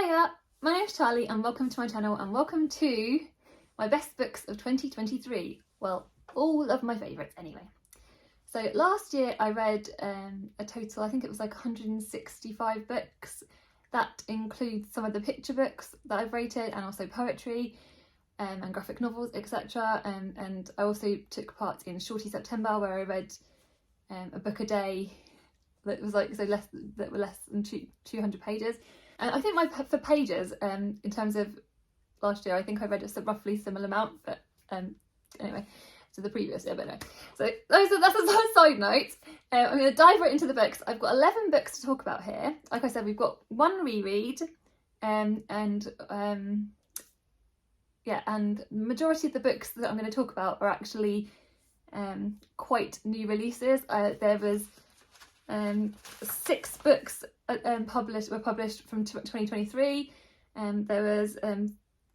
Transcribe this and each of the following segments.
Hiya, my name's Charlie and welcome to my channel and welcome to my best books of 2023. Well, all of my favourites anyway. So last year I read a total, I think it was like 165 books. That includes some of the picture books that I've rated and also poetry and graphic novels, etc. And I also took part in Shorty September where I read a book a day that was like that were less than 200 pages. And I think for pages, in terms of last year, I think I read a roughly similar amount, but anyway, to the previous year, but no. So that's a side note. I'm going to dive right into the books. I've got 11 books to talk about here. Like I said, we've got one reread, and the majority of the books that I'm going to talk about are actually quite new releases. There was 6 books were published from 2023. There was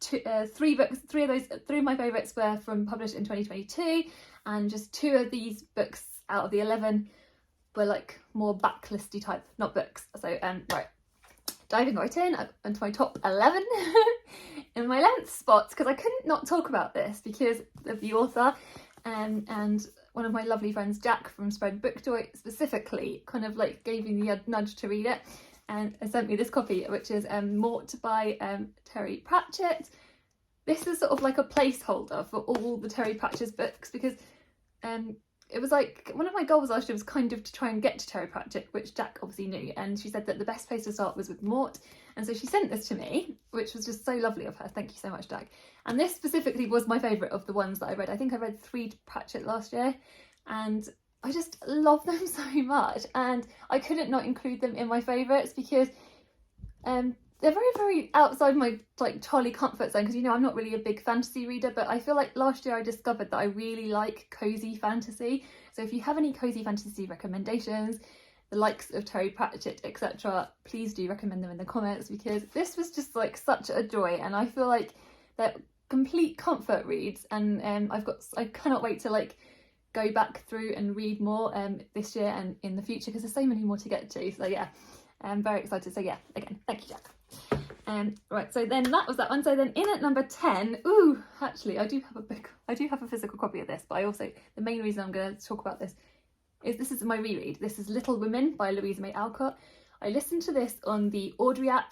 3 books. 3 of my favourites were published in 2022, and just 2 of these books out of the 11 were like more backlisty type, not books. So right, diving right in into my top 11. In my 11th spot, because I couldn't not talk about this because of the author, and one of my lovely friends, Jack from Spread Book Joy, specifically kind of like gave me the nudge to read it and sent me this copy, which is Mort by Terry Pratchett. This is sort of like a placeholder for all the Terry Pratchett's books, because it was like one of my goals last year was kind of to try and get to Terry Pratchett, which Jack obviously knew, and she said that the best place to start was with Mort, and so she sent this to me, which was just so lovely of her. Thank you so much, Jack. And this specifically was my favourite of the ones that I read. I think I read 3 Pratchett last year, and I just love them so much, and I couldn't not include them in my favourites because they're very, very outside my like Charlie comfort zone, because you know I'm not really a big fantasy reader, but I feel like last year I discovered that I really like cosy fantasy. So if you have any cosy fantasy recommendations, the likes of Terry Pratchett, etc., please do recommend them in the comments, because this was just like such a joy, and I feel like they're complete comfort reads, and I cannot wait to like go back through and read more this year and in the future, because there's so many more to get to. So yeah, I'm very excited. So yeah, again, thank you, Jack. Right, so then that was that one. So then in at number 10, ooh, actually I do have a physical copy of this, but I also, the main reason I'm going to talk about this is my reread. This is Little Women by Louisa May Alcott. I listened to this on the Audrey app,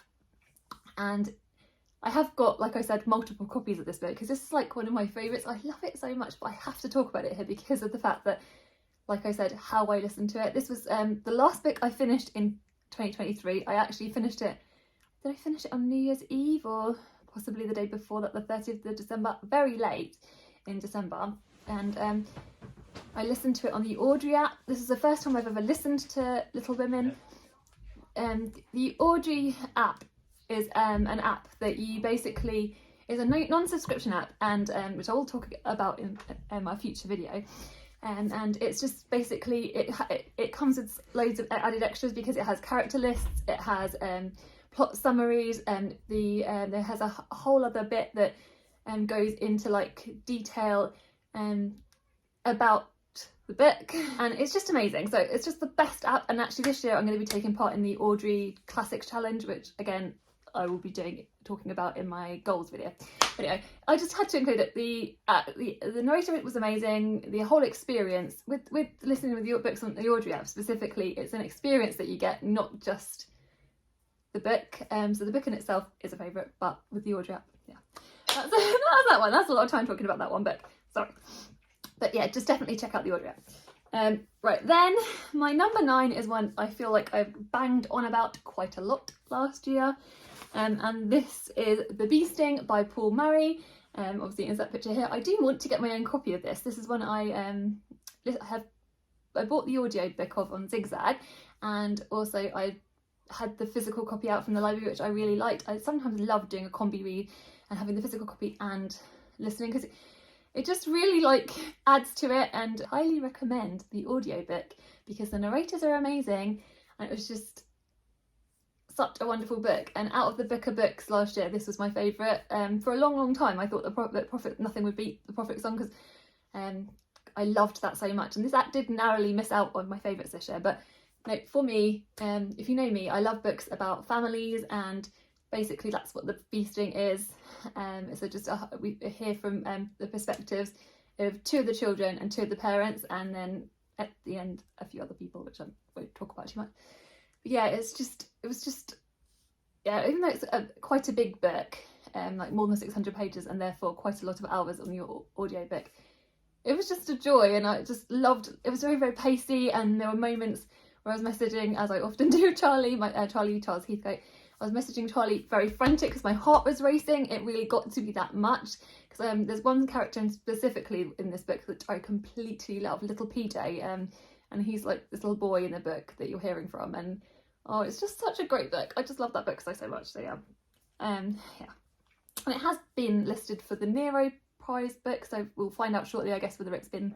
and I have got, like I said, multiple copies of this book because this is like one of my favourites. I love it so much, but I have to talk about it here because of the fact that, like I said, how I listened to it. This was the last book I finished in 2023. I actually finished it. Did I finish it on New Year's Eve or possibly the day before that, the 30th of December, very late in December. And I listened to it on the Audrey app. This is the first time I've ever listened to Little Women. The Audrey app is an app that you basically, is a non-subscription app, and which I will talk about in my future video. And it's just basically, it comes with loads of added extras because it has character lists, it has plot summaries, and there has a whole other bit that goes into like detail about the book, and it's just amazing. So it's just the best app. And actually this year I'm going to be taking part in the Audrey Classics Challenge, which again I will be talking about in my goals video. But anyway, I just had to include it. The narrator was amazing. The whole experience with listening with your books on the Audrey app specifically, it's an experience that you get, not just the book. So the book in itself is a favourite, but with the Audrey app, yeah, that's that one. That's a lot of time talking about that one book. Sorry, but yeah, just definitely check out the Audrey app. Right, then my number 9 is one I feel like I've banged on about quite a lot last year. And this is The Bestie by Paul Murray. Obviously in that picture here. I do want to get my own copy of this. This is one I bought the audio book of on Zigzag, and also I had the physical copy out from the library, which I really liked. I sometimes love doing a combi read and having the physical copy and listening, because it just really like adds to it, and highly recommend the audio book because the narrators are amazing, and it was just such a wonderful book. And out of the Booker books last year, this was my favourite. For a long time I thought nothing would beat the Prophet Song, because I loved that so much, and this act did narrowly miss out on my favourites this year. But no, for me, if you know me, I love books about families and basically that's what the feasting is. So just we hear from the perspectives of 2 of the children and 2 of the parents, and then at the end a few other people, which I won't talk about too much. But yeah, it was just yeah, even though it's quite a big book, like more than 600 pages and therefore quite a lot of hours on your audio book, it was just a joy, and I just loved it. Was very, very pacey, and there were moments where I was messaging, as I often do, Charlie, Charles Heathcote. I was messaging Charlie very frantic because my heart was racing. It really got to be that much, because there's one character specifically in this book that I completely love, little PJ, and he's like this little boy in the book that you're hearing from, and oh, it's just such a great book. I just love that book so much. So yeah, yeah, and it has been listed for the Nero Prize book, so we'll find out shortly, I guess, whether it's been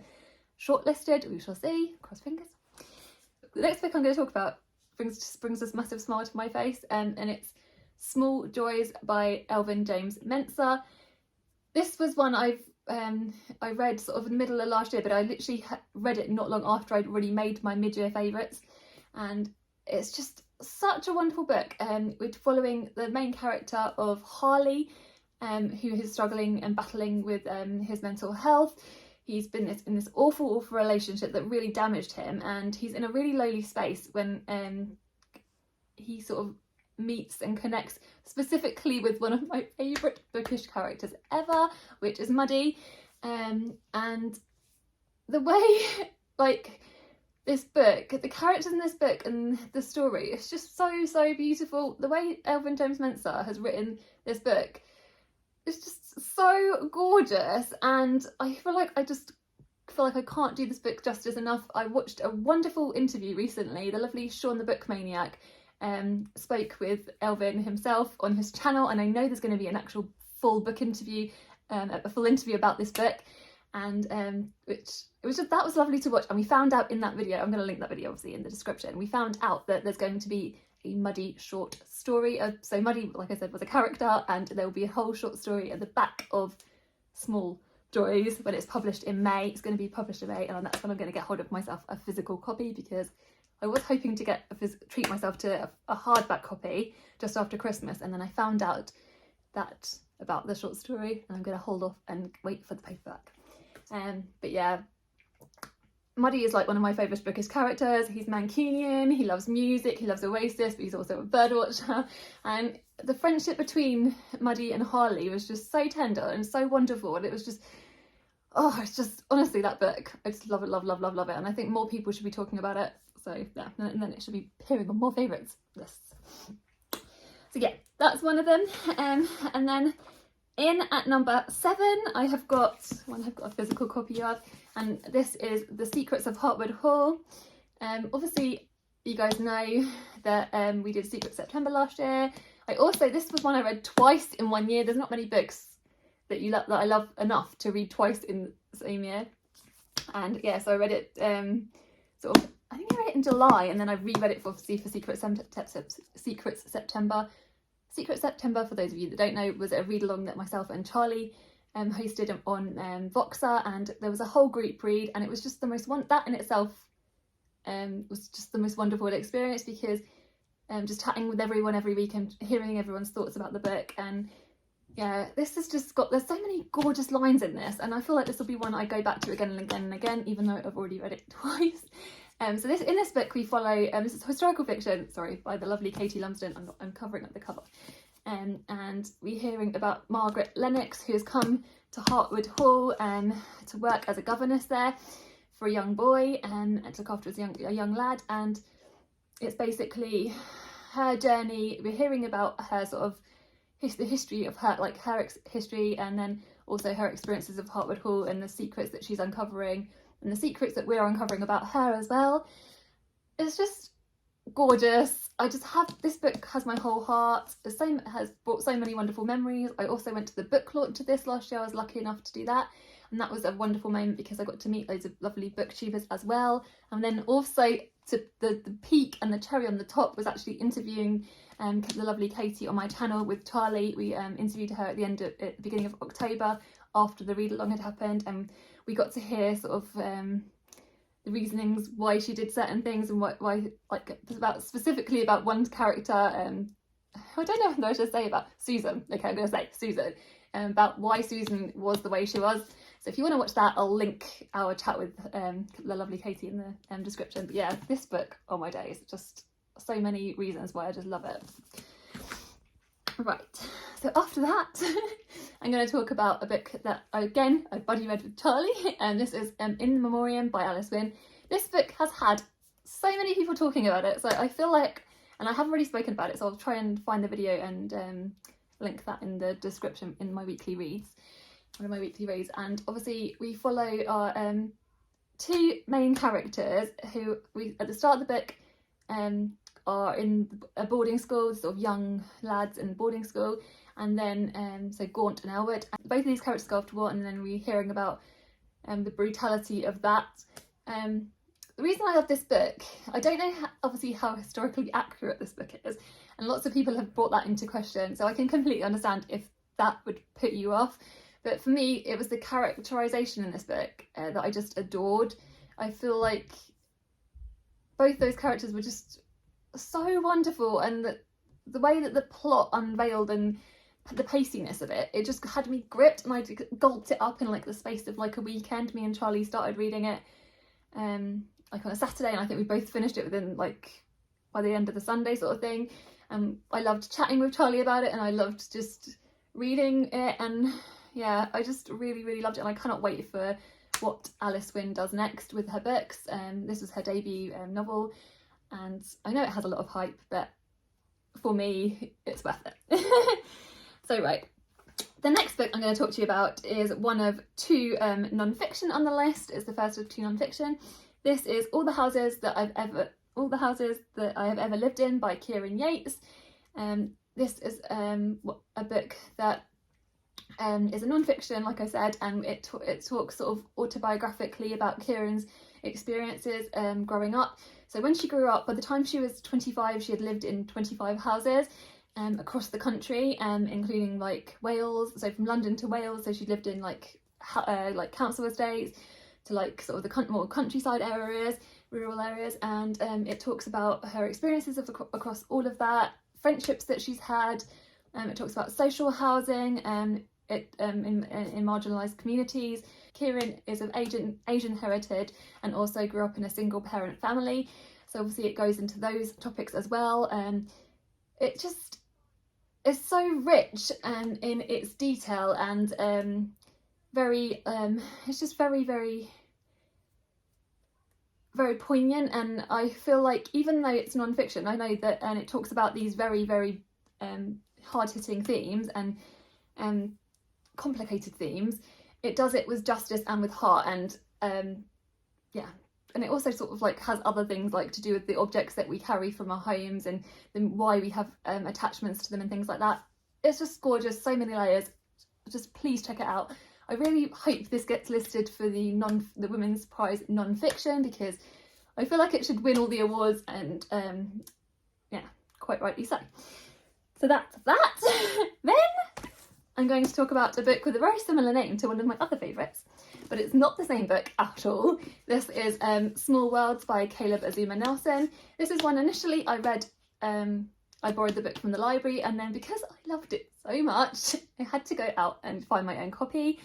shortlisted. We shall see. Cross fingers. The next book I'm going to talk about brings this massive smile to my face, and it's Small Joys by Elvin James Mensah. This was one I read sort of in the middle of last year, but I literally read it not long after I'd already made my mid-year favourites, and it's just such a wonderful book. We're following the main character of Harley, who is struggling and battling with his mental health. He's been in this awful relationship that really damaged him, and he's in a really lonely space when he sort of meets and connects specifically with one of my favourite bookish characters ever, which is Muddy. And the way, like, this book, the characters in this book and the story, it's just so beautiful. The way Elvin James Mensah has written this book, it's just so gorgeous, and I feel like I can't do this book justice enough. I watched a wonderful interview recently. The lovely Sean the Book Maniac spoke with Elvin himself on his channel, and I know there's going to be an actual full book interview, a full interview about this book, and that was lovely to watch. And we found out in that video, I'm going to link that video obviously in the description, we found out that there's going to be a Muddy short story. So Muddy, like I said, was a character, and there will be a whole short story at the back of Small Joys when it's published in May. It's going to be published in May, and that's when I'm going to get hold of myself a physical copy, because I was hoping to treat myself to a hardback copy just after Christmas, and then I found out that about the short story, and I'm going to hold off and wait for the paperback. But yeah, Muddy is like one of my favourite bookish characters. He's Mancunian, he loves music, he loves Oasis, but he's also a birdwatcher. And the friendship between Muddy and Harley was just so tender and so wonderful. And it was just, oh, it's just, honestly, that book, I just love it, love it. And I think more people should be talking about it. So yeah, and then it should be appearing on more favourites lists. So yeah, that's one of them. And then in at number 7, I've got a physical copy of, and this is The Secrets of Harwood Hall. Obviously, you guys know that we did Secret September last year. This was one I read twice in one year. There's not many books that I love enough to read twice in the same year. And yeah, so I read it I think I read it in July, and then I reread it for Secret September. Secret September, for those of you that don't know, was a read-along that myself and Charlie hosted on Voxer, and there was a whole group read, and it was just the most that in itself was just the most wonderful experience, because just chatting with everyone every week and hearing everyone's thoughts about the book. And yeah, this has just there's so many gorgeous lines in this, and I feel like this will be one I go back to again and again and again, even though I've already read it twice. So in this book we follow, this is historical fiction, by the lovely Katie Lumsden. I'm covering up the cover. And we're hearing about Margaret Lennox, who has come to Harwood Hall to work as a governess there for a young boy, and to look after a young lad. And it's basically her journey. We're hearing about her sort of the history of her, like her history, and then also her experiences of Harwood Hall and the secrets that she's uncovering, and the secrets that we're uncovering about her as well. It's just gorgeous. This book has my whole heart. It has brought so many wonderful memories. I also went to the book launch of this last year. I was lucky enough to do that, and that was a wonderful moment because I got to meet loads of lovely booktubers as well. And then also to the peak and the cherry on the top was actually interviewing the lovely Katie on my channel with Charlie. We interviewed her at the beginning of October after the read along had happened, and we got to hear sort of the reasonings why she did certain things, and why specifically about one character I don't know what I should say about Susan. Okay, I'm going to say Susan, about why Susan was the way she was. So if you want to watch that, I'll link our chat with the lovely Katie in the description. But yeah, this book, oh my days, just so many reasons why I just love it. Right, so after that, I'm going to talk about a book that, again, I buddy read with Charlie, and this is In Memoriam by Alice Winn. This book has had so many people talking about it, so I feel like, and I have already spoken about it, so I'll try and find the video and link that in the description in my weekly reads, one of my weekly reads. And obviously we follow our two main characters who, we at the start of the book, are in a boarding school, sort of young lads in boarding school, and then so Gaunt and Elwood. Both of these characters go off to war, and then we're hearing about the brutality of that. The reason I love this book, I don't know obviously how historically accurate this book is, and lots of people have brought that into question, so I can completely understand if that would put you off. But for me, it was the characterisation in this book that I just adored. I feel like both those characters were just so wonderful, and the way that the plot unveiled and the paciness of it just had me gripped, and I gulped it up in like the space of like a weekend. Me and Charlie started reading it like on a Saturday, and I think we both finished it within like by the end of the Sunday sort of thing. I loved chatting with Charlie about it, and I loved just reading it, and yeah, I just really loved it, and I cannot wait for what Alice Winn does next with her books. This was her debut novel, and I know it has a lot of hype, but for me it's worth it. So right, the next book I'm going to talk to you about is one of two non-fiction on the list. It's the first of two non-fiction. This is All the Houses That I Have Ever Lived In by Kieran Yates. This is a book that is a non-fiction, like I said, and it talks sort of autobiographically about Kieran's experiences growing up. So when she grew up, by the time she was 25, she had lived in 25 houses across the country, including like Wales, so from London to Wales. So she lived in like council estates to like sort of the more countryside areas, rural areas, and it talks about her experiences across all of that, friendships that she's had. It talks about social housing in marginalised communities. Kieran is of Asian heritage and also grew up in a single parent family, so obviously it goes into those topics as well. It just is so rich in its detail, and very it's just very poignant. And I feel like even though it's non-fiction, I know that it talks about these very hard-hitting themes and complicated themes, it does it with justice and with heart. And yeah, and it also sort of like has other things like to do with the objects that we carry from our homes and then why we have attachments to them and things like that. It's just gorgeous, so many layers. Just please check it out. I really hope this gets listed for the Women's Prize non-fiction, because I feel like it should win all the awards, and yeah, quite rightly so. So that's that. Then I'm going to talk about a book with a very similar name to one of my other favourites, but it's not the same book at all. This is Small Worlds by Caleb Azuma Nelson. This is one initially I read, I borrowed the book from the library, and then because I loved it so much, I had to go out and find my own copy.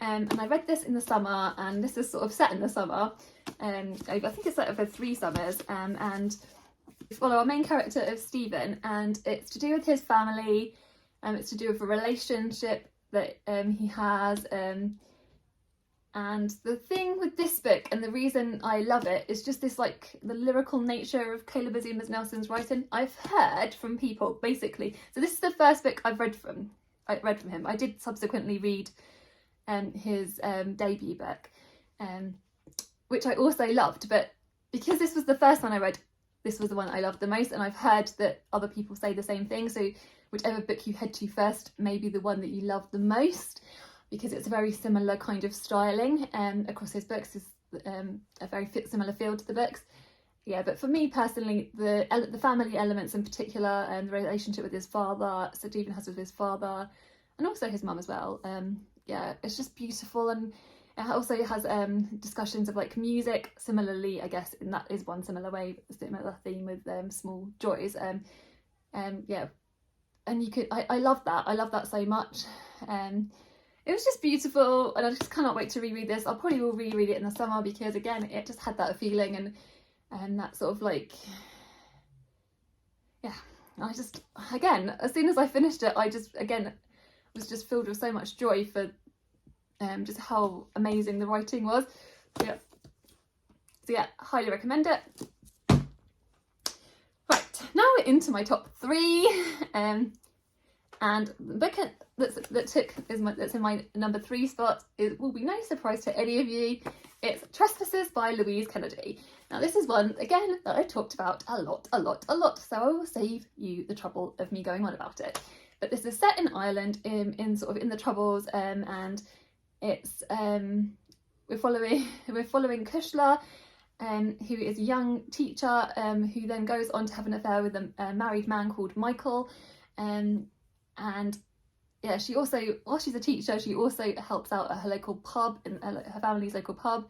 And I read this in the summer, and this is sort of set in the summer. I think it's set over 3 summers, and we follow our main character of Stephen, and it's to do with his family. It's to do with a relationship that he has. And the thing with this book, and the reason I love it, is just this like the lyrical nature of Caleb Azuma Nelson's writing. I've heard from people basically. So this is the first book I've read from him. I did subsequently read his debut book, which I also loved, but because this was the first one I read, this was the one I loved the most. And I've heard that other people say the same thing. So whichever book you head to first may be the one that you love the most, because it's a very similar kind of styling across his books. Is a very similar feel to the books. Yeah, but for me personally, the family elements in particular, and the relationship with his father, Stephen has with his father, and also his mum as well. Yeah, it's just beautiful, and it also has discussions of like music. Similarly, I guess, and that is one similar theme with Small Joys. Yeah, and you could, I love that so much. It was just beautiful, and I just cannot wait to reread this. I probably will reread it in the summer because again it just had that feeling and that sort of like, yeah, I just, again, as soon as I finished it, I just again was just filled with so much joy for just how amazing the writing was. Yeah. So yeah, highly recommend it. Right, now we're into my top 3, and the book that's in my number 3 spot, it will be no surprise to any of you. It's Trespasses by Louise Kennedy. Now this is one, again, that I talked about a lot, so I will save you the trouble of me going on about it. But this is set in Ireland, in sort of in the Troubles, and it's we're following Kushla, who is a young teacher, who then goes on to have an affair with a married man called Michael, and yeah, she also, while she's a teacher, she also helps out at her local pub, in her family's local pub,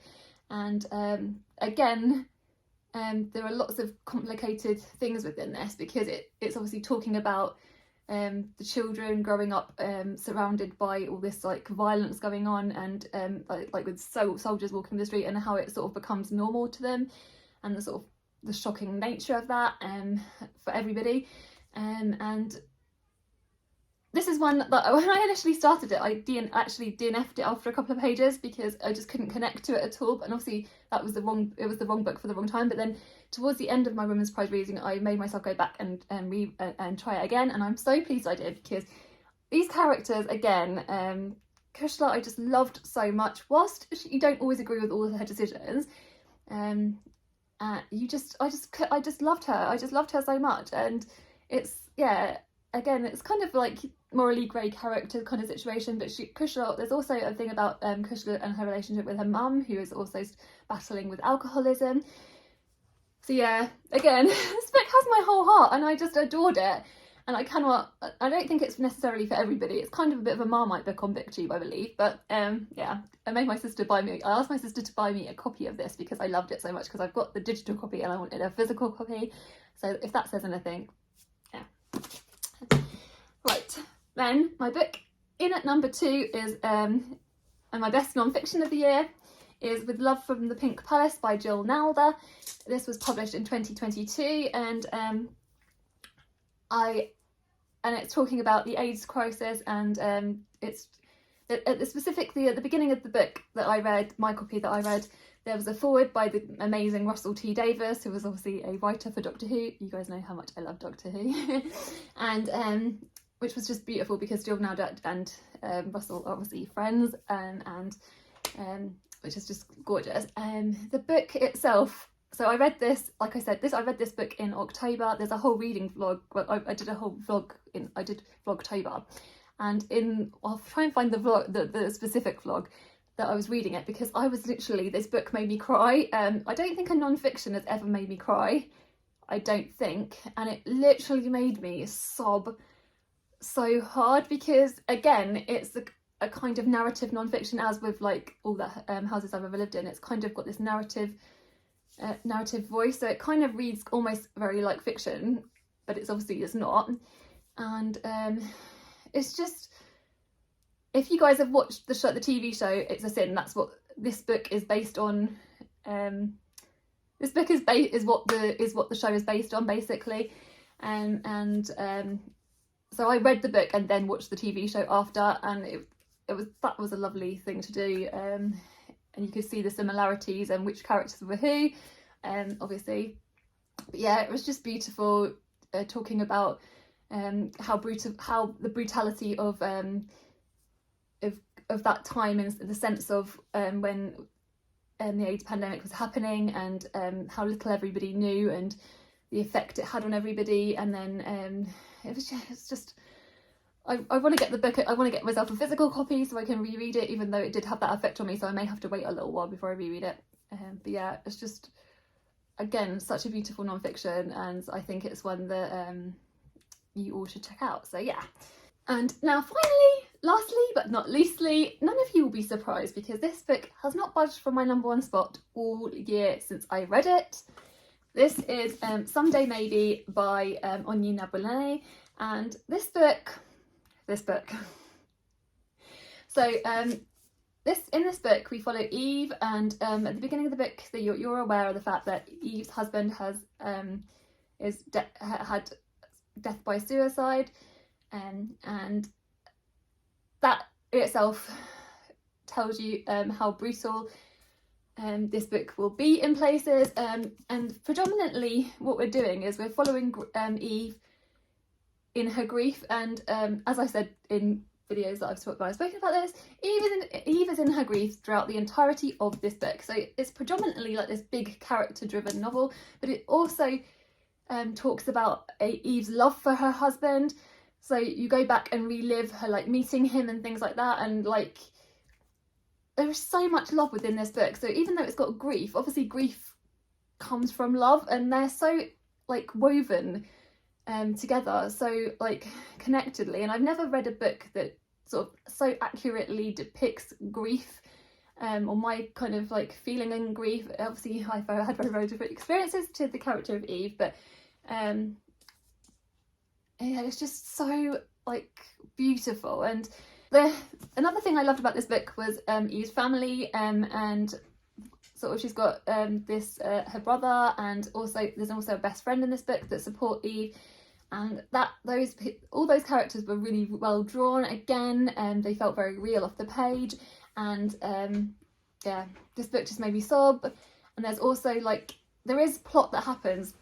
and again, there are lots of complicated things within this because it's obviously talking about the children growing up surrounded by all this like violence going on, and like with soldiers walking the street, and how it sort of becomes normal to them, and the sort of the shocking nature of that for everybody, and this is one that when I initially started it, I actually DNF'd it after a couple of pages because I just couldn't connect to it at all. And obviously that was the wrong book for the wrong time. But then towards the end of my Women's Prize reading, I made myself go back and try it again. And I'm so pleased I did, because these characters, again, Kushla, I just loved so much. Whilst you don't always agree with all of her decisions, I just loved her. I just loved her so much. And it's, yeah, again, it's kind of like morally grey character kind of situation, but Kushla, there's also a thing about Kushla and her relationship with her mum, who is also battling with alcoholism. So yeah, again, this book has my whole heart, and I just adored it. And I don't think it's necessarily for everybody. It's kind of a bit of a Marmite book on BookTube, I believe. But yeah, I asked my sister to buy me a copy of this because I loved it so much, because I've got the digital copy and I wanted a physical copy. So if that says anything, yeah. Right, then my book in at number 2 is, and my best non-fiction of the year, is With Love from the Pink Palace by Jill Nalder. This was published in 2022, and it's talking about the AIDS crisis, and it's specifically at the beginning of the book that I read, my copy that I read, there was a foreword by the amazing Russell T Davies, who was obviously a writer for Doctor Who. You guys know how much I love Doctor Who. And which was just beautiful because Jill Nalder and Russell are obviously friends, and which is just gorgeous. The book itself, so I read this, like I said, I read this book in October. There's a whole reading vlog, well, I did a whole vlog I did Vlogtober, and I'll try and find the vlog, the specific vlog that I was reading it, because I was literally, this book made me cry. I don't think a non-fiction has ever made me cry, I don't think, and it literally made me sob so hard, because again, it's a kind of narrative non-fiction, as with like all the houses I've ever lived in. It's kind of got this narrative voice, so it kind of reads almost very like fiction, but it's not. And it's just, if you guys have watched the TV show It's a Sin, that's what this book is based on. This book is what the show is based on, basically. So I read the book and then watched the TV show after, and that was a lovely thing to do. And you could see the similarities and which characters were who, obviously. But yeah, it was just beautiful, talking about how the brutality of that time, in the sense of when the AIDS pandemic was happening, and how little everybody knew, and the effect it had on everybody. And then it's just I want to get the book. I want to get myself a physical copy so I can reread it, even though it did have that effect on me, so I may have to wait a little while before I reread it. But yeah, it's just, again, such a beautiful non-fiction, and I think it's one that you all should check out. So yeah. And now finally, lastly but not leastly, none of you will be surprised, because this book has not budged from my number 1 spot all year since I read it. This is Someday Maybe by Onyina Boulay, And this book, so in this book we follow Eve, and at the beginning of the book you're aware of the fact that Eve's husband has had death by suicide, and that itself tells you how brutal this book will be in places, and predominantly what we're doing is we're following Eve in her grief, and as I said in videos that I've spoken about this, Eve is in her grief throughout the entirety of this book. So it's predominantly like this big character driven novel, but it also talks about Eve's love for her husband. So you go back and relive her like meeting him and things like that, and like there is so much love within this book. So even though it's got grief, obviously grief comes from love, and they're so like woven together, so like connectedly. And I've never read a book that sort of so accurately depicts grief, or my kind of like feeling and grief. Obviously I've had very different experiences to the character of Eve, but yeah, it's just so like beautiful. And another thing I loved about this book was Eve's family, and sort of she's got her brother, and also there's also a best friend in this book that support Eve, and all those characters were really well drawn again, and they felt very real off the page. And yeah, this book just made me sob. And there's also like there is plot that happens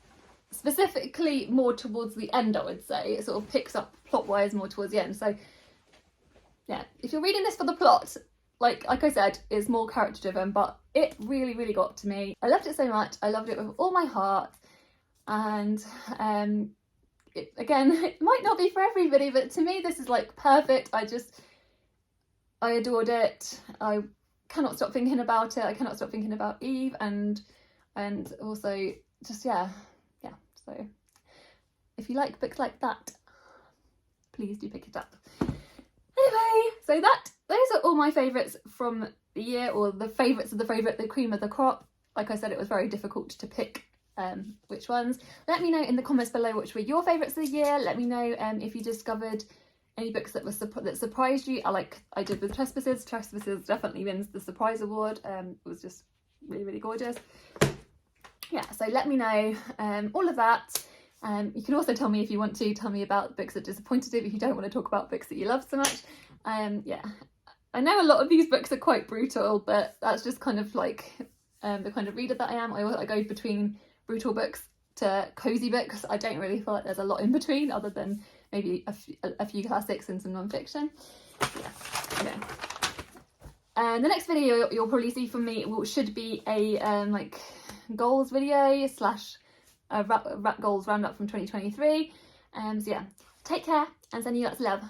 specifically more towards the end, I would say. It sort of picks up plot wise more towards the end. So yeah, if you're reading this for the plot, like I said, it's more character driven, but it really got to me. I loved it so much. I loved it with all my heart. And again, it might not be for everybody, but to me this is like perfect. I adored it. I cannot stop thinking about it. I cannot stop thinking about Eve, and also just yeah. So if you like books like that, please do pick it up. Anyway, so those are all my favourites from the year, or the favourites of the favourite, the cream of the crop. Like I said, it was very difficult to pick which ones. Let me know in the comments below which were your favourites of the year. Let me know if you discovered any books that surprised you. Like I did with Trespasses. Trespasses definitely wins the surprise award. It was just really gorgeous. Yeah, so let me know all of that. You can also tell me if you want to tell me about books that disappointed you, if you don't want to talk about books that you love so much. Yeah, I know a lot of these books are quite brutal, but that's just kind of like the kind of reader that I am. I go between brutal books to cozy books. I don't really feel like there's a lot in between, other than maybe a few classics and some non-fiction. Yeah, okay. And the next video you'll probably see from me should be a like goals video / goals roundup from 2023. So yeah, take care and sending you lots of love.